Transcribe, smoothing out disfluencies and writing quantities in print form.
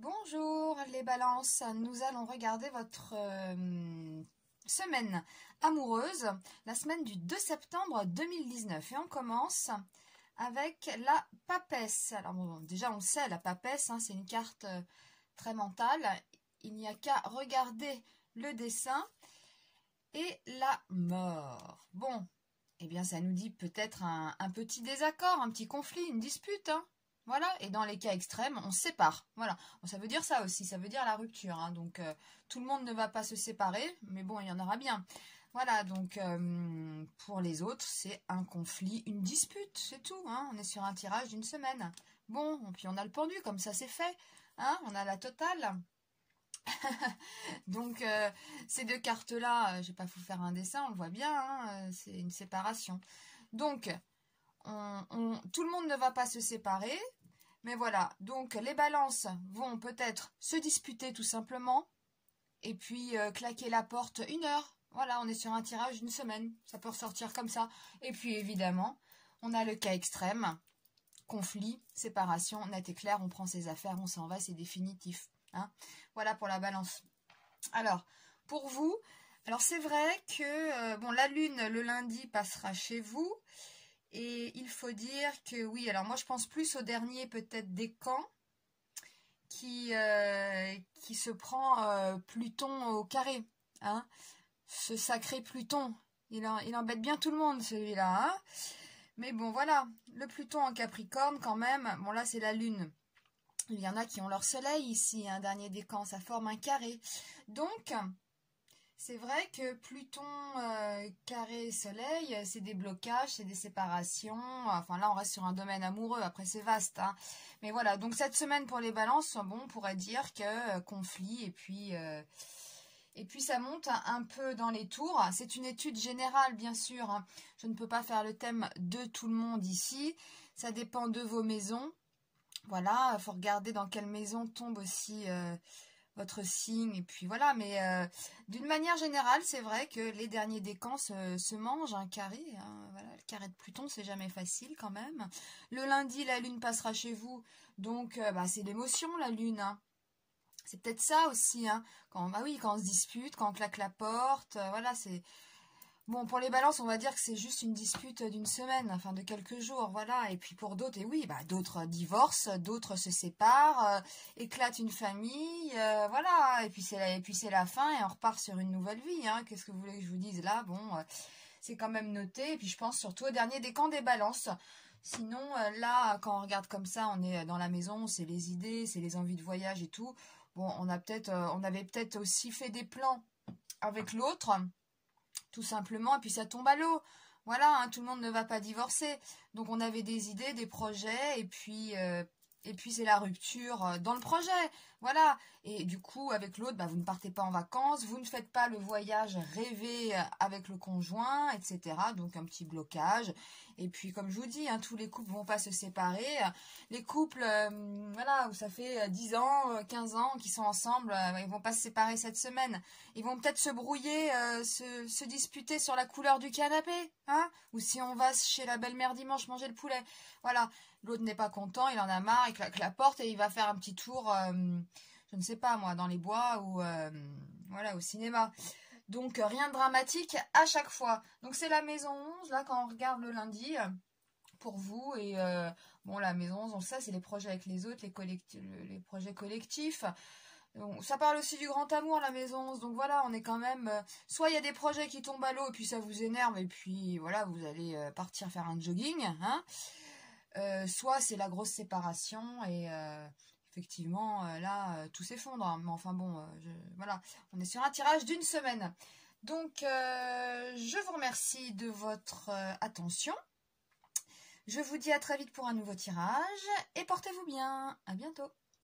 Bonjour les balances, nous allons regarder votre semaine amoureuse, la semaine du 2 septembre 2019. Et on commence avec la papesse. Alors bon, déjà on le sait, la papesse, hein, c'est une carte très mentale. Il n'y a qu'à regarder le dessin et la mort. Bon, eh bien ça nous dit peut-être un petit désaccord, un petit conflit, une dispute, hein. Voilà, et dans les cas extrêmes, on se sépare. Voilà, bon, ça veut dire ça aussi, ça veut dire la rupture, hein. Donc tout le monde ne va pas se séparer, mais bon, il y en aura bien. Voilà, donc pour les autres, c'est un conflit, une dispute, c'est tout, hein. On est sur un tirage d'une semaine. Bon, puis on a le pendu, comme ça c'est fait, hein. On a la totale. Donc ces deux cartes-là, je vais pas vous faire un dessin, on le voit bien, hein, c'est une séparation. Donc tout le monde ne va pas se séparer, mais voilà, donc les balances vont peut-être se disputer tout simplement, et puis claquer la porte 1 heure. Voilà, on est sur un tirage d'une semaine, ça peut ressortir comme ça. Et puis évidemment, on a le cas extrême, conflit, séparation, net et clair, on prend ses affaires, on s'en va, c'est définitif. Hein. Voilà pour la balance. Alors, pour vous, alors c'est vrai que bon, la lune le lundi passera chez vous. Et il faut dire que oui, alors moi je pense plus au dernier peut-être décan qui se prend Pluton au carré. Hein. Ce sacré Pluton, il embête bien tout le monde celui-là. Hein. Mais bon voilà, le Pluton en Capricorne quand même, bon là c'est la lune. Il y en a qui ont leur soleil ici, un dernier décan, ça forme un carré. Donc, c'est vrai que Pluton, carré soleil, c'est des blocages, c'est des séparations. Enfin là, on reste sur un domaine amoureux, après c'est vaste. Hein. Mais voilà, donc cette semaine pour les balances, bon, on pourrait dire que conflit et puis ça monte un peu dans les tours. C'est une étude générale, bien sûr. Hein. Je ne peux pas faire le thème de tout le monde ici. Ça dépend de vos maisons. Voilà, il faut regarder dans quelle maison tombe aussi votre signe. Et puis voilà, mais d'une manière générale, c'est vrai que les derniers décans se mangent un carré. Hein, voilà, le carré de Pluton, c'est jamais facile quand même. Le lundi, la lune passera chez vous. Donc, c'est l'émotion, la lune. Hein. C'est peut-être ça aussi. Hein, bah oui, quand on se dispute, quand on claque la porte. Voilà, c'est... Bon, pour les balances, on va dire que c'est juste une dispute d'une semaine, enfin de quelques jours, voilà. Et puis pour d'autres, et oui, d'autres divorcent, d'autres se séparent, éclatent une famille, voilà. Et puis c'est la fin et on repart sur une nouvelle vie. Hein. Qu'est-ce que vous voulez que je vous dise là? Bon, c'est quand même noté. Et puis je pense surtout au dernier décan des balances. Sinon, là, quand on regarde comme ça, on est dans la maison, c'est les idées, c'est les envies de voyage et tout. Bon, on avait peut-être aussi fait des plans avec l'autre. Tout simplement, et puis ça tombe à l'eau. Voilà, hein, tout le monde ne va pas divorcer. Donc on avait des idées, des projets, et puis c'est la rupture dans le projet. Voilà. Et du coup, avec l'autre, vous ne partez pas en vacances, vous ne faites pas le voyage rêvé avec le conjoint, etc. Donc un petit blocage. Et puis comme je vous dis, hein, tous les couples vont pas se séparer. Les couples, voilà, où ça fait 10 ans, 15 ans qu'ils sont ensemble, ils vont pas se séparer cette semaine. Ils vont peut-être se brouiller, se disputer sur la couleur du canapé, hein, ou si on va chez la belle-mère dimanche manger le poulet. Voilà, l'autre n'est pas content, il en a marre, il claque la porte et il va faire un petit tour, je ne sais pas moi, dans les bois ou voilà, au cinéma. Donc rien de dramatique à chaque fois. Donc c'est la maison 11, là, quand on regarde le lundi, pour vous. Et bon, la maison 11, on le sait, c'est les projets avec les autres, les projets collectifs. Donc, ça parle aussi du grand amour, la maison 11. Donc voilà, on est quand même... soit il y a des projets qui tombent à l'eau et puis ça vous énerve et puis voilà, vous allez partir faire un jogging. Hein. Soit c'est la grosse séparation et effectivement, là, tout s'effondre. Mais enfin bon, voilà, on est sur un tirage d'une semaine. Donc, je vous remercie de votre attention. Je vous dis à très vite pour un nouveau tirage et portez-vous bien. À bientôt.